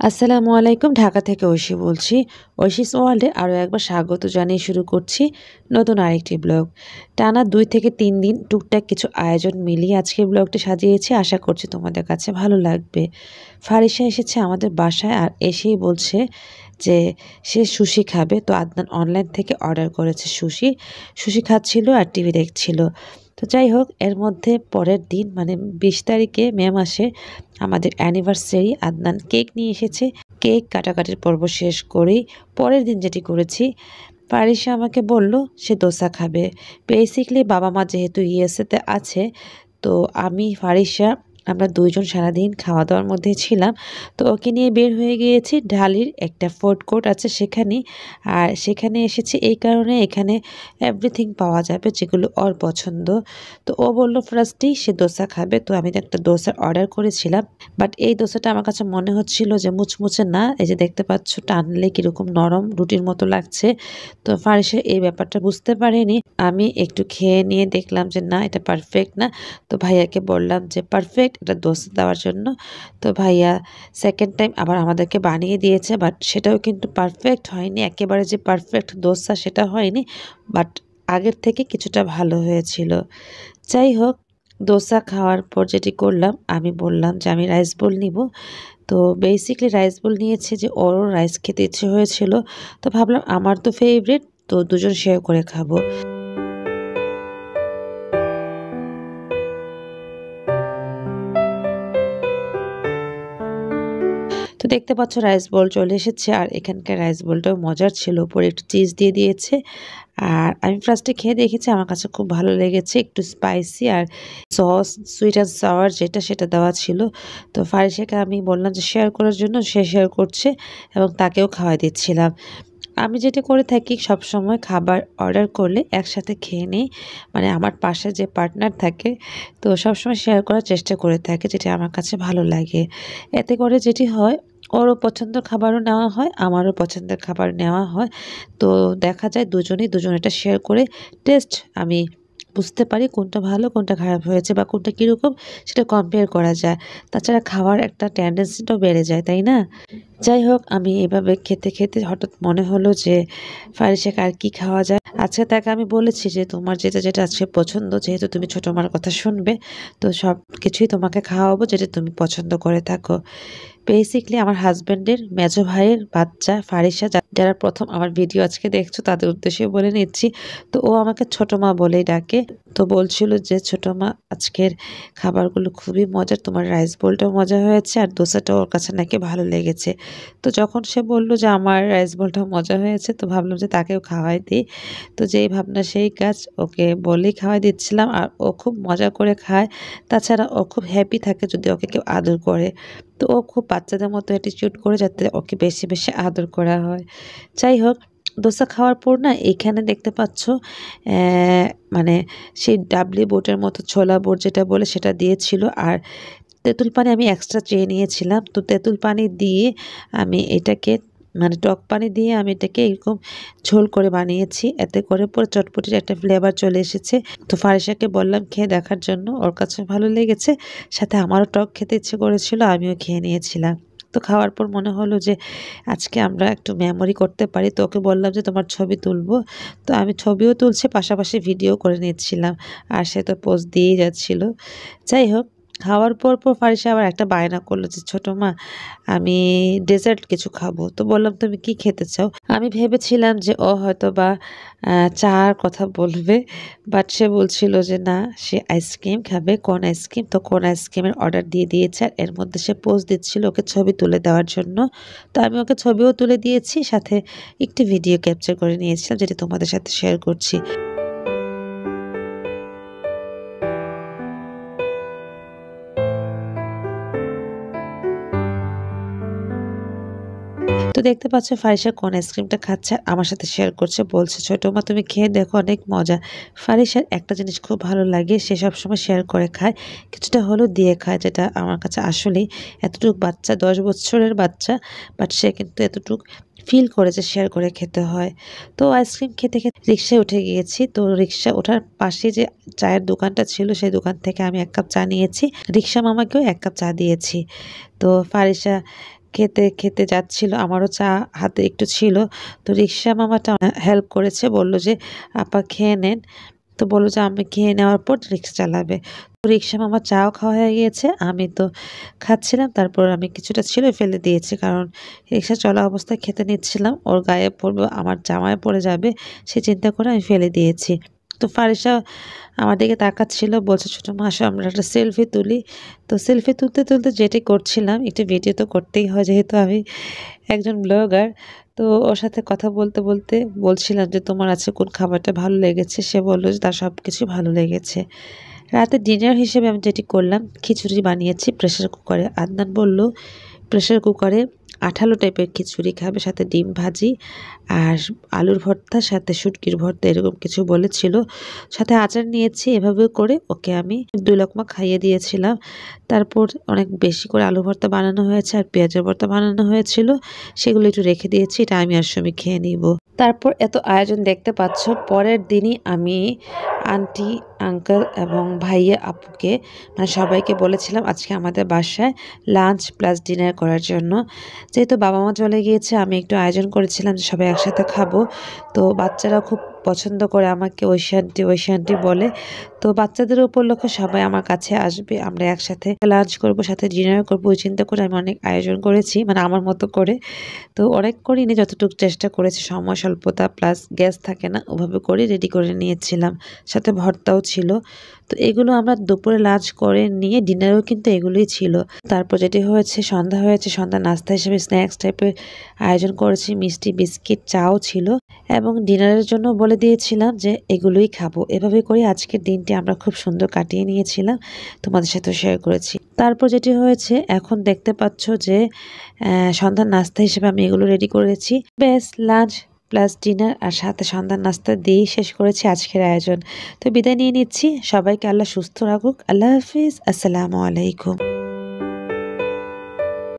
আসসালামু আলাইকুম। ঢাকা থেকে ঐশী বলছি। ঐশীস ওয়ার্ল্ডে আরও একবার স্বাগত জানিয়ে শুরু করছি নতুন আরেকটি ব্লগ। টানা 2 থেকে 3 দিন টুকটাক কিছু আয়োজন মিলিয়ে আজকের ব্লগটি সাজিয়েছি। আশা করছি তোমাদের কাছে ভালো লাগবে। ফারিসা এসেছে আমাদের বাসায় আর এসেই বলছে যে সে সুশি খাবে। তো আদনান অনলাইন থেকে অর্ডার করেছে সুশি। সুশি খাচ্ছিল আর টিভি দেখছিল। তো যাই হোক, এর মধ্যে পরের দিন মানে 20 তারিখে মে মাসে আমাদের অ্যানিভার্সারি। আদনান কেক নিয়ে এসেছে। কেক কাটাকাটির পর্ব শেষ করেই পরের দিন যেটি করেছি, ফারিসা আমাকে বলল সে দোসা খাবে। বেসিক্যালি বাবা মা যেহেতু ইউএসএতে আছে, তো আমি ফারিসা আমরা দুইজন সারাদিন খাওয়া দাওয়ার মধ্যে ছিলাম। তো ওকে নিয়ে বের হয়ে গিয়েছি। ঢালির একটা ফুড কোর্ট আছে সেখানে। আর সেখানে এসেছি এই কারণে, এখানে এভরিথিং পাওয়া যাবে যেগুলো ওর পছন্দ। তো ও বলল ফার্স্টেই সে দোসা খাবে। তো আমি একটা দোসার অর্ডার করেছিলাম, বাট এই দোসাটা আমার কাছে মনে হচ্ছিল যে মুচমুচে না। এই যে দেখতে পাচ্ছ টানলে কীরকম নরম রুটির মতো লাগছে। তো ফারিসা এই ব্যাপারটা বুঝতে পারেনি। আমি একটু খেয়ে নিয়ে দেখলাম যে না, এটা পারফেক্ট না। তো ভাইয়াকে বললাম যে পারফেক্ট এটা দোসা দেওয়ার জন্য। তো ভাইয়া সেকেন্ড টাইম আবার আমাদেরকে বানিয়ে দিয়েছে, বাট সেটাও কিন্তু পারফেক্ট হয়নি। একেবারে যে পারফেক্ট দোসা সেটা হয়নি, বাট আগের থেকে কিছুটা ভালো হয়েছিল। যাই হোক, দোসা খাওয়ার পর যেটি করলাম, আমি বললাম যে আমি রাইস বোল নিব। তো বেসিক্যালি রাইস বোল নিয়েছি যে ওরও রাইস খেতে ইচ্ছে হয়েছিল। তো ভাবলাম আমার তো ফেভারিট, তো দুজন শেয়ার করে খাবো। তো দেখতে পাচ্ছ রাইস বোল চলে এসেছে। আর এখানকার রাইস বোলটাও মজার ছিল, উপরে একটু চিজ দিয়ে দিয়েছে। আর আমি ফার্স্টে খেয়ে দেখেছি, আমার কাছে খুব ভালো লেগেছে। একটু স্পাইসি আর সস সুইট অ্যান্ড সাওয়ার যেটা সেটা দেওয়া ছিল। তো ফারিসাকে আমি বললাম যে শেয়ার করার জন্য, সে শেয়ার করছে এবং তাকেও খাওয়াই দিচ্ছিলাম। আমি যেটা করে থাকি সবসময় খাবার অর্ডার করলে একসাথে খেয়ে নিই, মানে আমার পাশে যে পার্টনার থাকে তো সবসময় শেয়ার করার চেষ্টা করে থাকি, যেটা আমার কাছে ভালো লাগে। এতে করে যেটি হয়, ওরও পছন্দের খাবারও নেওয়া হয়, আমারও পছন্দের খাবার নেওয়া হয়। তো দেখা যায় দুজন এটা শেয়ার করে টেস্ট আমি বুঝতে পারি কোনটা ভালো কোনটা খারাপ হয়েছে বা কোনটা কীরকম সেটা কম্পেয়ার করা যায়। তাছাড়া খাওয়ার একটা টেন্ডেন্সিটাও বেড়ে যায়, তাই না? যাই হোক, আমি এভাবে খেতে খেতে হঠাৎ মনে হলো যে ফারিসাকে আর কি খাওয়া যায়। আজকে তাকে আমি বলেছি যে তোমার যেটা যেটা আজকে পছন্দ, যেহেতু তুমি ছোটো মার কথা শুনবে, তো সব কিছুই তোমাকে খাওয়াবো যেটা তুমি পছন্দ করে থাকো। বেসিক্যালি আমার হাজব্যান্ডের মেজো ভাইয়ের বাচ্চা ফারিসা, যারা প্রথম আমার ভিডিও আজকে দেখছো তাদের উদ্দেশ্যে বলে নিচ্ছি। তো ও আমাকে ছোটো মা বলেই ডাকে। তো বলছিল যে ছোটো মা আজকের খাবারগুলো খুবই মজার, তোমার রাইস বোলটাও মজা হয়েছে আর দোসাটাও ওর কাছে নাকি ভালো লেগেছে। তো যখন সে বলল যে আমার রাইস বোলটাও মজা হয়েছে, তো ভাবলাম যে তাকেও খাওয়াই দিই। তো যেই ভাবনা সেই কাজ, ওকে বলেই খাওয়াই দিচ্ছিলাম। আর ও খুব মজা করে খায়। তাছাড়া ও খুব হ্যাপি থাকে যদি ওকে কেউ আদর করে। তো ও খুব বাচ্চাদের মতো অ্যাটিটিউড করে যাতে ওকে বেশি বেশি আদর করা হয়। যাই হোক, দোসা খাওয়ার পর না এখানে দেখতে পাচ্ছ মানে সেই ডাবলি বোটের মতো ছোলা বোট যেটা বলে সেটা দিয়েছিল। আর তেঁতুল পানি আমি এক্সট্রা চেয়ে নিয়েছিলাম। তো তেঁতুল পানি দিয়ে আমি এটাকে, মানে টক পানি দিয়ে আমি এটাকে এরকম ঝোল করে বানিয়েছি। এতে করে পুরো চটপটির একটা ফ্লেভার চলে এসেছে। তো ফারিসাকে বললাম খেয়ে দেখার জন্য, ওর কাছে ভালো লেগেছে। সাথে আমারও টক খেতে ইচ্ছে করেছিল, আমিও খেয়ে নিয়েছিলাম। তো খাওয়ার পর মনে হলো যে আজকে আমরা একটু মেমোরি করতে পারি। তো ওকে বললাম যে তোমার ছবি তুলবো। তো আমি ছবিও তুলছি, পাশাপাশি ভিডিও করে নিচ্ছিলাম। আর সে তো পোজ দিয়েই যাচ্ছিল। যাই হোক, খাওয়ার পর ফারিসা আবার একটা বায়না করলো যে ছোটো মা আমি ডেজার্ট কিছু খাবো। তো বললাম তুমি কি খেতে চাও? আমি ভেবেছিলাম যে ও হয়তো বা চার কথা বলবে, বাট সে বলছিল যে না, সে আইসক্রিম খাবে। কোন আইসক্রিম? তো কোন আইসক্রিমের অর্ডার দিয়ে দিয়েছে। আর এর মধ্যে সে পোজ দিচ্ছিল ওকে ছবি তুলে দেওয়ার জন্য। তো আমি ওকে ছবিও তুলে দিয়েছি, সাথে একটি ভিডিও ক্যাপচার করে নিয়েছিলাম যেটি তোমাদের সাথে শেয়ার করছি। তো দেখতে পাচ্ছ ফারিসা কোন আইসক্রিমটা খাচ্ছে আর আমার সাথে শেয়ার করছে, বলছে ছোটো মা তুমি খেয়ে দেখো অনেক মজা। ফারিসার একটা জিনিস খুব ভালো লাগে, সে সবসময় শেয়ার করে খায়, কিছুটা হলেও দিয়ে খায়, যেটা আমার কাছে আসলেই এতটুকু বাচ্চা 10 বছরের বাচ্চা, বাট সে কিন্তু এতটুকু ফিল করে যে শেয়ার করে খেতে হয়। তো আইসক্রিম খেতে খেতে রিক্সায় উঠে গিয়েছি। তো রিক্সা ওঠার পাশে যে চায়ের দোকানটা ছিল সেই দোকান থেকে আমি 1 কাপ চা নিয়েছি। রিক্সা মামাকেও 1 কাপ চা দিয়েছি। তো ফারিসা খেতে খেতে যাচ্ছিল, আমারও চা হাতে একটু ছিল। তো রিক্সা মামাটা হেল্প করেছে, বলল যে আপা খেয়ে নেন। তো বললো যে আমি খেয়ে নেওয়ার পর রিক্সা চালাবে। তো রিক্সা মামার চাও খাওয়া হয়ে গিয়েছে, আমি তো খাচ্ছিলাম। তারপর আমি কিছুটা ছিল ফেলে দিয়েছি, কারণ রিক্সা চলা অবস্থায় খেতে নিচ্ছিলাম, ওর গায়ে পড়বে, আমার জামায় পড়ে যাবে, সে চিন্তা করে আমি ফেলে দিয়েছি। তো ফারিসা আমার দিকে তাকাচ্ছিল, বলছে ছোট মা আসো আমরা একটা সেলফি তুলি। তো সেলফি তুলতে তুলতে যেটি করছিলাম, একটু ভিডিও তো করতেই হয় যেহেতু আমি একজন ব্লগার। তো ওর সাথে কথা বলতে বলতে বলছিলাম যে তোমার আছে কোন খাবারটা ভালো লেগেছে, সে বললো যে তার সব কিছু ভালো লেগেছে। রাতে ডিনার হিসেবে আমি যেটি করলাম, খিচুড়ি বানিয়েছি প্রেসার কুকারে। আদনান বলল প্রেসার কুকারে আঠালো টাইপের খিচুড়ি খাবে, সাথে ডিম ভাজি আর আলুর ভর্তা, সাথে শুটকির ভর্তা, এরকম কিছু বলেছিল। সাথে আচার নিয়েছি। এভাবে করে ওকে আমি 2 লোকমা খাইয়ে দিয়েছিলাম। তারপর অনেক বেশি করে আলু ভর্তা বানানো হয়েছে আর পেঁয়াজের ভর্তা বানানো হয়েছিল, সেগুলো একটু রেখে দিয়েছি, এটা আমি আর সুমি খেয়ে নিব। তারপর এত আয়োজন দেখতে পাচ্ছ। পরের দিনই আমি আন্টি, আঙ্কেল এবং ভাইয়া আপুকে, মানে সবাইকে বলেছিলাম আজকে আমাদের বাসায় লাঞ্চ প্লাস ডিনার করার জন্য। যেহেতু বাবা মা চলে গিয়েছে, আমি একটু আয়োজন করেছিলাম যে সবাই একসাথে খাবো। তো বাচ্চারা খুব পছন্দ করে আমাকে ঐশী আন্টি বলে। তো বাচ্চাদের উপলক্ষে সবাই আমার কাছে আসবে, আমরা একসাথে লাঞ্চ করব, সাথে ডিনার করবো, ওই চিন্তা করে আমি অনেক আয়োজন করেছি, মানে আমার মতো করে। তো অনেক করিনি, যতটুকু চেষ্টা করেছি, সময় স্বল্পতা প্লাস গ্যাস থাকে না, ওভাবে করে রেডি করে নিয়েছিলাম, সাথে ভর্তাও ছিল। তো এগুলো আমরা দুপুরে লাঞ্চ করে নিয়ে ডিনারও কিন্তু এগুলোই ছিল। তারপর যেটি হয়েছে, সন্ধ্যা হয়েছে, সন্ধ্যা নাস্তা হিসেবে স্ন্যাক্স টাইপের আয়োজন করেছি, মিষ্টি বিস্কিট চাও ছিল, এবং ডিনারের জন্য বলে দিয়েছিলাম যে এগুলোই খাবো। এভাবে করে আজকের দিনটি আমরা খুব সুন্দর কাটিয়ে নিয়েছিলাম, তোমাদের সাথে শেয়ার করেছি। তারপর যেটি হয়েছে, এখন দেখতে পাচ্ছ যে সন্ধ্যার নাস্তা হিসেবে আমি এগুলো রেডি করেছি। বেশ, লাঞ্চ প্লাস ডিনার আর সাথে সন্ধ্যার নাস্তা দিয়েই শেষ করেছি আজকের আয়োজন। তো বিদায় নিয়ে নিচ্ছি, সবাইকে আল্লাহ সুস্থ রাখুক। আল্লাহ হাফিজ, আসসালামু আলাইকুম।